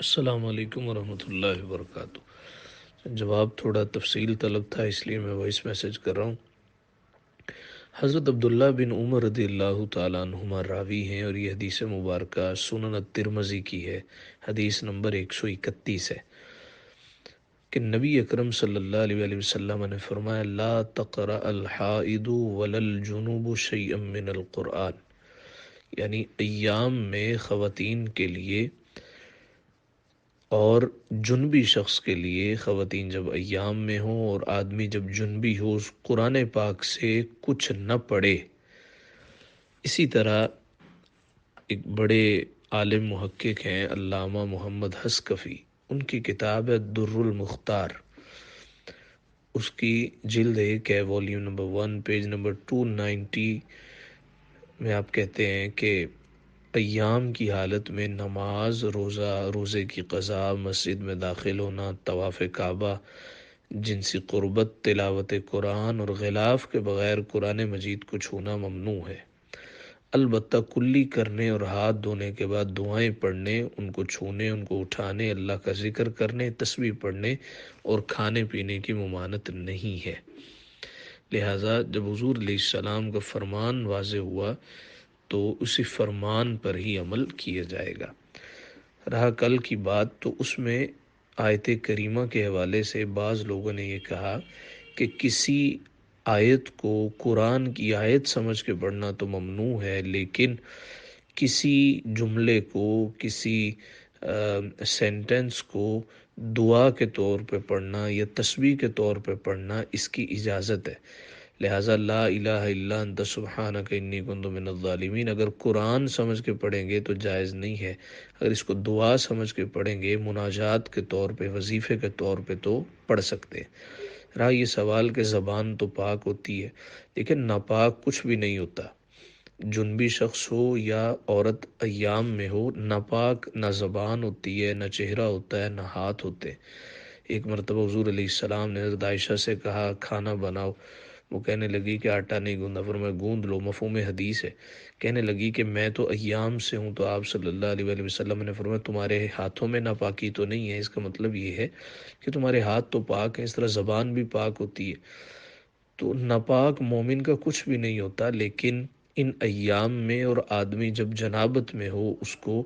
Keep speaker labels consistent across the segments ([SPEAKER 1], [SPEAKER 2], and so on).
[SPEAKER 1] السلام علیکم ورحمۃ اللہ وبرکاتہ۔ جواب تھوڑا تفصیل طلب تھا، اس لیے میں وائس میسج کر رہا ہوں۔ حضرت عبداللہ بن عمر رضی اللہ تعالیٰ عنہما راوی ہیں، اور یہ حدیث مبارکہ سنن الترمذی کی ہے، حدیث نمبر 131 ہے کہ نبی اکرم صلی اللہ علیہ وآلہ وسلم نے فرمایا: لا تقرأ الحائض ولا الجنوب شیئا من القرآن، یعنی ایام میں خواتین کے لیے اور جنبی شخص کے لیے، خواتین جب ایام میں ہوں اور آدمی جب جنبی ہو، اس قرآن پاک سے کچھ نہ پڑھے۔ اسی طرح ایک بڑے عالم محقق ہیں علامہ محمد حسکفی، ان کی کتاب ہے در المختار، اس کی جلد 1 ہے، والیوم نمبر 1، پیج نمبر 290 میں آپ کہتے ہیں کہ ایام کی حالت میں نماز، روزے کی قضا، مسجد میں داخل ہونا، طواف کعبہ، جنسی قربت، تلاوت قرآن اور غلاف کے بغیر قرآن مجید کو چھونا ممنوع ہے۔ البتہ کلی کرنے اور ہاتھ دھونے کے بعد دعائیں پڑھنے، ان کو چھونے، ان کو اٹھانے، اللہ کا ذکر کرنے، تسبیح پڑھنے اور کھانے پینے کی ممانعت نہیں ہے۔ لہٰذا جب حضور علیہ السلام کا فرمان واضح ہوا تو اسی فرمان پر ہی عمل کیا جائے گا۔ رہا کل کی بات، تو اس میں آیت کریمہ کے حوالے سے بعض لوگوں نے یہ کہا کہ کسی آیت کو قرآن کی آیت سمجھ کے پڑھنا تو ممنوع ہے، لیکن کسی جملے کو، کسی سینٹنس کو دعا کے طور پہ پڑھنا یا تسبیح کے طور پہ پڑھنا، اس کی اجازت ہے۔ لہٰذا لا الہ الا انت سبحانک انی کنت من الظالمین اگر قرآن سمجھ کے پڑھیں گے تو جائز نہیں ہے، اگر اس کو دعا سمجھ کے پڑھیں گے، مناجات کے طور پہ، وظیفے کے طور پہ، تو پڑھ سکتے ہیں۔ رہا یہ سوال کہ زبان تو پاک ہوتی ہے، لیکن ناپاک کچھ بھی نہیں ہوتا۔ جنبی شخص ہو یا عورت ایام میں ہو، ناپاک نہ زبان ہوتی ہے، نہ چہرہ ہوتا ہے، نہ ہاتھ ہوتے ہیں۔ ایک مرتبہ حضور علیہ السلام نے حضرت عائشہ سے کہا کھانا بناؤ، وہ کہنے لگی کہ آٹا نہیں گوندا، فرمایا گوند لو، مفہوم حدیث ہے۔ کہنے لگی کہ میں تو ایام سے ہوں، تو آپ صلی اللہ علیہ وآلہ وسلم نے فرمایا تمہارے ہاتھوں میں ناپاکی تو نہیں ہے، اس کا مطلب یہ ہے کہ تمہارے ہاتھ تو پاک ہیں، اس طرح زبان بھی پاک ہوتی ہے۔ تو ناپاک مومن کا کچھ بھی نہیں ہوتا، لیکن ان ایام میں اور آدمی جب جنابت میں ہو، اس کو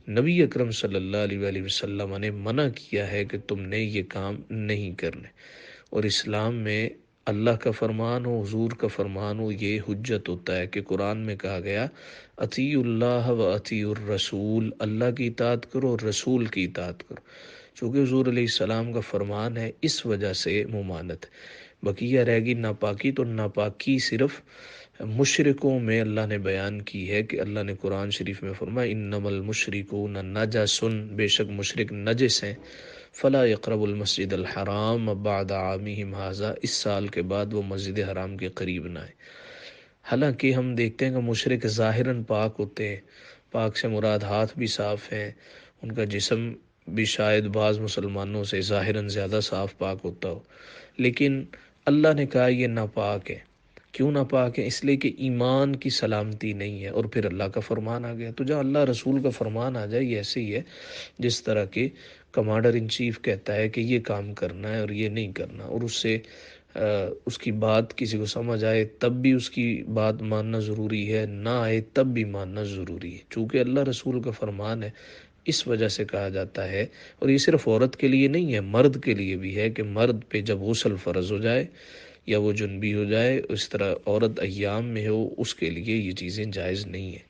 [SPEAKER 1] نبی اکرم صلی اللہ علیہ وآلہ وسلم نے منع کیا ہے کہ تم نے یہ کام نہیں کرنے۔ اور اسلام میں اللہ کا فرمان ہو، حضور کا فرمان ہو، یہ حجت ہوتا ہے کہ قرآن میں کہا گیا اطیعوا اللہ و اطیعوا الرسول، اللہ کی اطاعت کرو اور رسول کی اطاعت کرو۔ چونکہ حضور علیہ السلام کا فرمان ہے، اس وجہ سے ممانت ہے۔ بقیہ رہ گی ناپاکی، تو ناپاکی صرف مشرکوں میں اللہ نے بیان کی ہے کہ اللہ نے قرآن شریف میں فرمایا انما المشرکون نجس، بے شک مشرک نجس ہیں، فلا یقربوا المسجد الحرام بعد عامہم ھذا، اس سال کے بعد وہ مسجد حرام کے قریب نہ آئے۔ حالانکہ ہم دیکھتے ہیں کہ مشرک ظاہراً پاک ہوتے ہیں، پاک سے مراد ہاتھ بھی صاف ہیں، ان کا جسم بھی شاید بعض مسلمانوں سے ظاہراً زیادہ صاف پاک ہوتا ہو، لیکن اللہ نے کہا یہ ناپاک ہے۔ کیوں ناپاک ہے؟ اس لیے کہ ایمان کی سلامتی نہیں ہے، اور پھر اللہ کا فرمان آ گیا۔ تو جہاں اللہ رسول کا فرمان آ جائے، یہ ایسے ہی ہے جس طرح کہ کمانڈر ان چیف کہتا ہے کہ یہ کام کرنا ہے اور یہ نہیں کرنا، اور اس سے اس کی بات کسی کو سمجھ آئے تب بھی اس کی بات ماننا ضروری ہے، نہ آئے تب بھی ماننا ضروری ہے، چونکہ اللہ رسول کا فرمان ہے، اس وجہ سے کہا جاتا ہے۔ اور یہ صرف عورت کے لیے نہیں ہے، مرد کے لیے بھی ہے کہ مرد پہ جب غسل فرض ہو جائے یا وہ جنبی ہو جائے، اس طرح عورت ایام میں ہو، اس کے لیے یہ چیزیں جائز نہیں ہیں۔